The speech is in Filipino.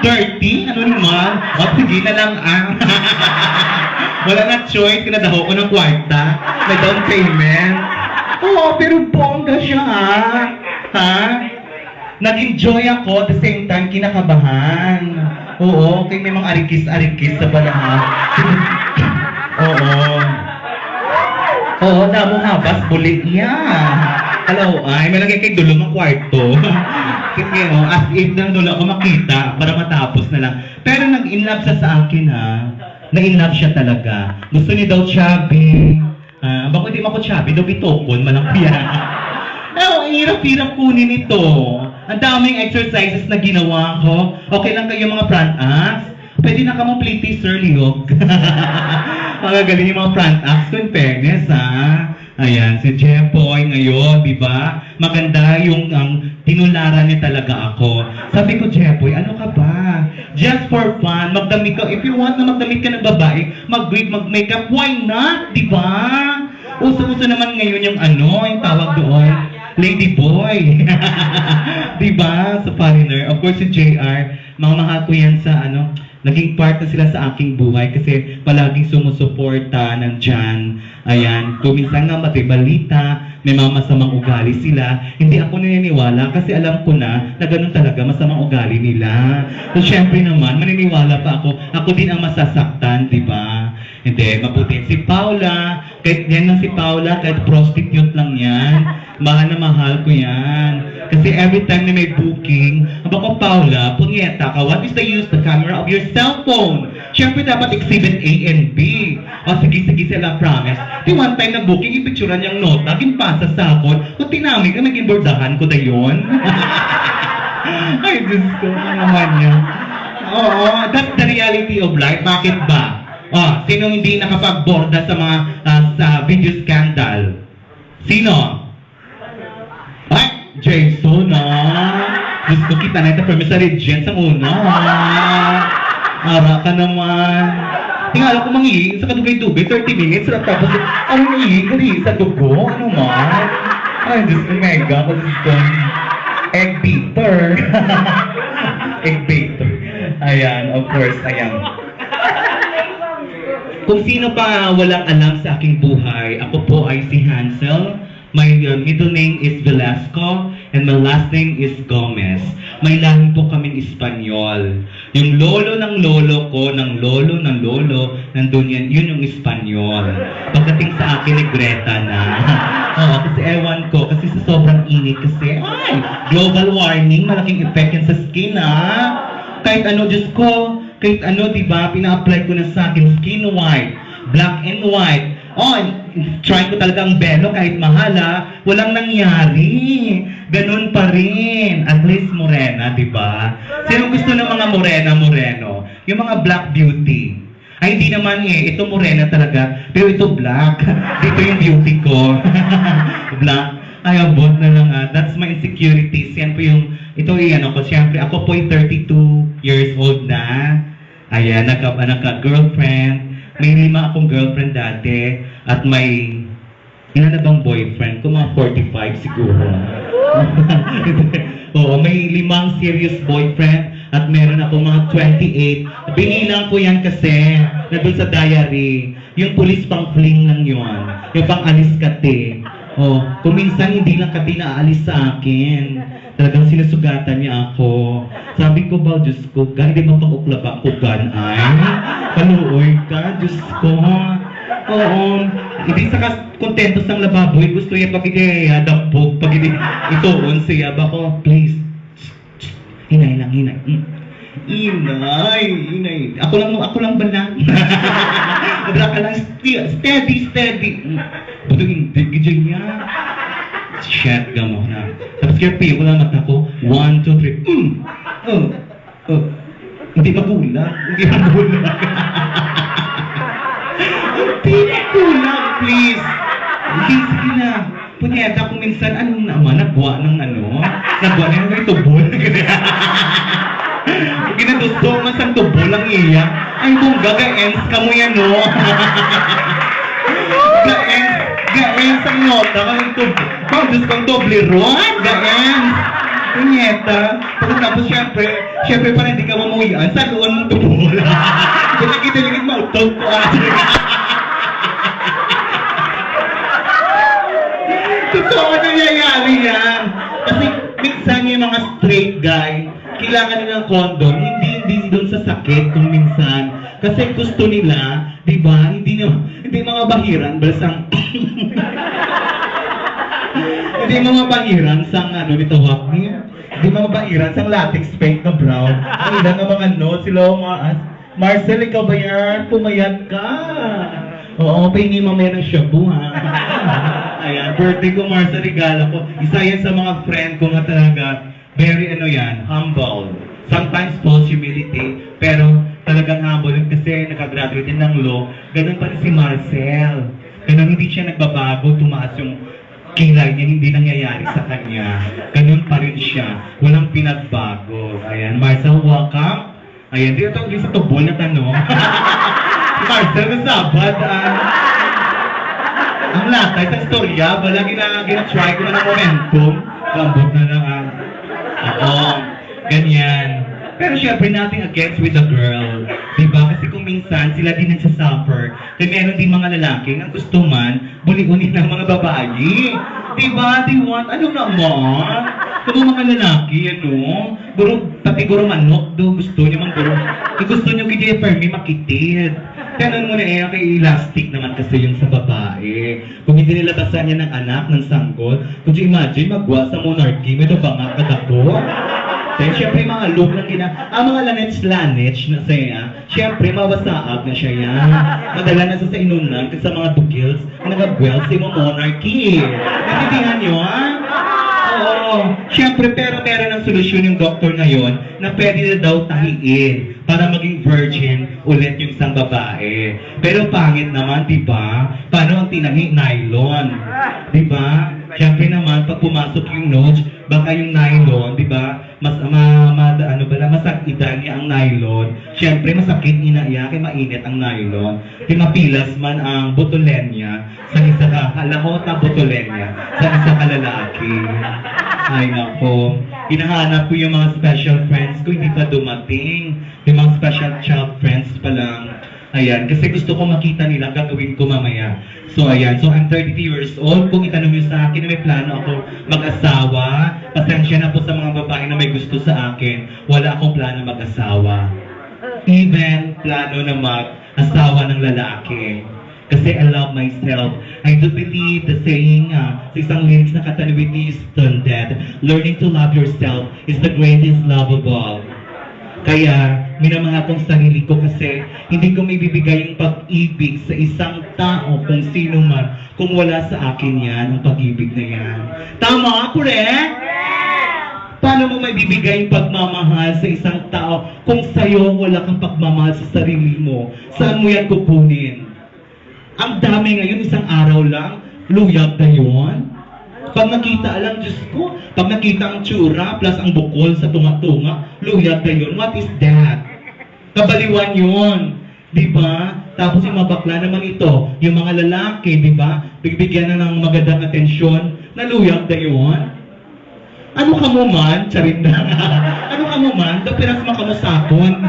30? Ano naman? O, sige na lang Wala na choice, kinadaho ko ng kwarta. May down payment. Oo, pero bongga siya ha? Nag-enjoy ako, at the same time, kinakabahan. Oo, kaya may mga arikis-arikis sa balahan. Oo, damo habas, bulit yan. Hello, ay, may lagay kay dulong ang kwarto. Kasi as if na doon ako makita para matapos na lang. Pero nag-inlove siya sa akin Na-inlove siya talaga. Gusto niya daw chubby. Bako hindi mo ako chubby, daw bitokon, malangkuya. Ang hirap-hirap kunin ito. Ang daming exercises na ginawa ko. Okay lang kayo mga front acts? Pwede na ka mong play sir, Liog. Magagaling yung mga front acts ko, in fairness, Ayan, si Jeffoy ngayon, di ba? Maganda yung tinularan niya talaga ako. Sabi ko, Jeffoy, ano ka ba? Just for fun, magdamit ka. If you want na magdamit ka ng babae, mag-wig, mag-makeup, why not? Di ba? Uso-uso naman ngayon yung yung tawag doon, lady boy. Di ba? Sa foreigner. Of course, si JR, mga mahal ko yan sa naging part na sila sa aking buhay kasi palaging sumusuporta nandyan. Ayan, kuminsan nga matibalita, may mga masamang ugali sila. Hindi ako naniniwala kasi alam ko na ganun talaga masamang ugali nila. So, syempre naman, maniniwala pa ako. Ako din ang masasaktan, di ba? Hindi, mabuti. Si Paula, kahit yan lang si Paula, kahit prostitute lang yan, mahal na mahal ko yan. Kasi every time na may booking, ko, Paula, punyeta ka, what is the use the camera of your cellphone? Siyempre dapat exhibit A and B. O sige, sila promise. Di one time na booking, ipicturan niyang nota, ginpasa sa akin. Kung tinamig na maging bordahan ko na yun. Ay, Diyos ko, ano naman yan? Oo, that's the reality of life. Bakit ba? Sino hindi nakapagborda sa mga sa video scandal? Sino? Ay, Jason, Diyos ko, kita na ito from sa Regent sa una. Ara ka naman. Tingala ko mangihi sa kadugay-dugay, 30 minutes, tapos, mangihi sa dugo? Ano man? Ay, Diyos ko, mega, Diyos ko. Egg beater. Egg beater. Ayan, of course, ayan. Kung sino pa walang alam sa aking buhay, ako po ay si Hansel. My middle name is Velasco and my last name is Gomez. May lahi po kaming Espanyol. Yung lolo ng lolo ko, ng lolo, nandun yan, yun yung Espanyol. Pagdating sa akin, Negreta na. Oo, kasi ewan ko, kasi sa sobrang init kasi, global warming, malaking effect yan sa skin, Kahit Diyos ko, kahit diba, pina-apply ko na sa akin, skin white, black and white. Try ko talagang belo kahit mahal, walang nangyari. Ganun pa rin. At least morena, diba? Sino gusto ng mga moreno? Yung mga black beauty. Ay, hindi naman ito morena talaga. Pero ito black. Dito yung beauty ko. Black. Ay, abot na lang. That's my insecurities. Yan po yung, ito ko. Siyempre, ako po yung 32 years old na. Ayan, nagka-girlfriend. May 5 akong girlfriend dati. At may, ilan na bang boyfriend ko? Mga 45 siguro. Oo, may 5 serious boyfriend. At meron ako mga 28. Binilang ko yan kasi, nandun sa diary. Yung police pang fling lang yun. Yung pang alis kate. Kuminsan hindi lang kati naalis sa akin. Talagang sinusugatan niya ako. Sabi ko ba, Diyos ko, hindi ba pang-uklaba ko ay? Paluoy ka, Diyos ko. Oo. Hindi sa kontento sang lababoy, gusto niya pag hindi dampog, pag hindi itoon siya. Bako, please. Hinay lang, hinay. Inay. Ako lang ba na? Wala ka lang, steady. Buto hindi, gidyan niya. Shit, gamo na. Tapos kaya piyo ko lang mata ko, 1, 2, 3, Hindi magulang. Please. Sige na. Punyeta kung minsan, anong naman, nagwa ng nagwa na yung tubol. Ginadusto, masang tubol ang iya. Ay, kung gaga-ends ka mo yan, Ga-ends ang nota ka ng tubol. Diyos kong doble ron, ga-ends. Punyeta. Pagkatapos syempre para hindi ka mamuhian, sa doon mong tubula. Kung nakita-likit mautog ko. Totoo nangyayari yan. Kasi minsan yung mga straight guy, kailangan nila ng condom, hindi doon sa sakit kung minsan. Kasi gusto nila, di ba, hindi mga bahiran, balasang, hindi mga bahiran sang ano nito, hindi mga bahiran sang latex paint na brown. Ang ilan ng mga notes, sila Marcel, ikaw ba yan? Pumayat ka. Oo, pahingi mamaya ng shabu, ha? Ayan, birthday ko, Marcel, regalo ko. Isa yan sa mga friend ko nga talaga, very humble. Sometimes false humility, pero talagang humble yun kasi nakagraduate din ng law. Ganun pa rin si Marcel. Ganun, hindi siya nagbabago, tumaas yung kilay niya, hindi nangyayari sa kanya. Ganun pa rin siya. Walang pinagbago. Ayan, Marcel, welcome. Ayan, di sa tubol na tanong. Marcel, masabad. Ang latay sa storya, wala gina-try ko na ng momentum. Lambot na lang. Oo, ganyan. Pero syempre nothing against with the girl. Diba? Kasi kung minsan sila din nagsasuffer. Kaya meron din mga lalaki ang gusto man, buli-uni ng mga babae. Diba? They want, ano naman? Kung mga lalaki, pati guro manok do, gusto nyo mang guro. Gusto nyo kaya Fermi makitid. Ganun mo na kay elastic naman kasi yung sa babae. Kung hindi nila basahan niya ng anak, ng sanggol, kung you imagine, magwa sa monarchy, may banga kadako. Then, syempre, mga look lang ang mga lanets na siya, syempre, mawasaag na siya yan. Madala na sa inunan, kasi sa mga bugils, ang nagagwel sa mga monarchy. Natindihan nyo, ha? Oo. Syempre, pero meron ng solusyon yung doktor ngayon na pwede na daw tahiin para maging virgin ulit yung isang babae. Pero pangit naman, di ba? Paano ang tinahi? Nylon. Di ba? Syempre naman, pag pumasok yung nose, baka yung nylon, di ba? Masakitan niya ang nylon. Syempre, masakit inaiya, kaya mainit ang nylon. Di mapilas man ang botulenya sa isa ka, halahot na botulenya sa isa ka lalaki. Ay nako, hinahanap ko yung mga special friends ko, hindi pa dumating. Yung mga special child friends pa lang. Ayan, kasi gusto ko makita nila, gagawin ko mamaya. So ayan, so I'm 32 years old. Kung itanong nyo sa akin na may plano ako mag-asawa, pasensya na po sa mga babae na may gusto sa akin. Wala akong plano mag-asawa. Even plano na mag-asawa ng lalaki. Kasi I love myself. I do believe the saying sa isang lyrics na kanta ni Whitney Houston that learning to love yourself is the greatest love of all. Kaya, minamahal kong sarili ko kasi hindi ko may bibigay yung pag-ibig sa isang tao kung sino man kung wala sa akin yan, ang pag-ibig na yan. Tama? Correct? Paano mo may bibigay yung pagmamahal sa isang tao kung sa'yo wala kang pagmamahal sa sarili mo? Saan mo yan kukunin? Ang dami ngayon, isang araw lang, luyag na yun. Pag nakita lang, Diyos ko, pag nakita ang tsura plus ang bukol sa tunga-tunga, luyag na yun. What is that? Kabaliwan yun. Diba? Tapos yung mga bakla naman ito, yung mga lalaki, diba? Bibigyan na ng magandang atensyon, naluyag na yun. Ano ka mo man? Charin na. Ano ka mo man? Dapiras makamusakon.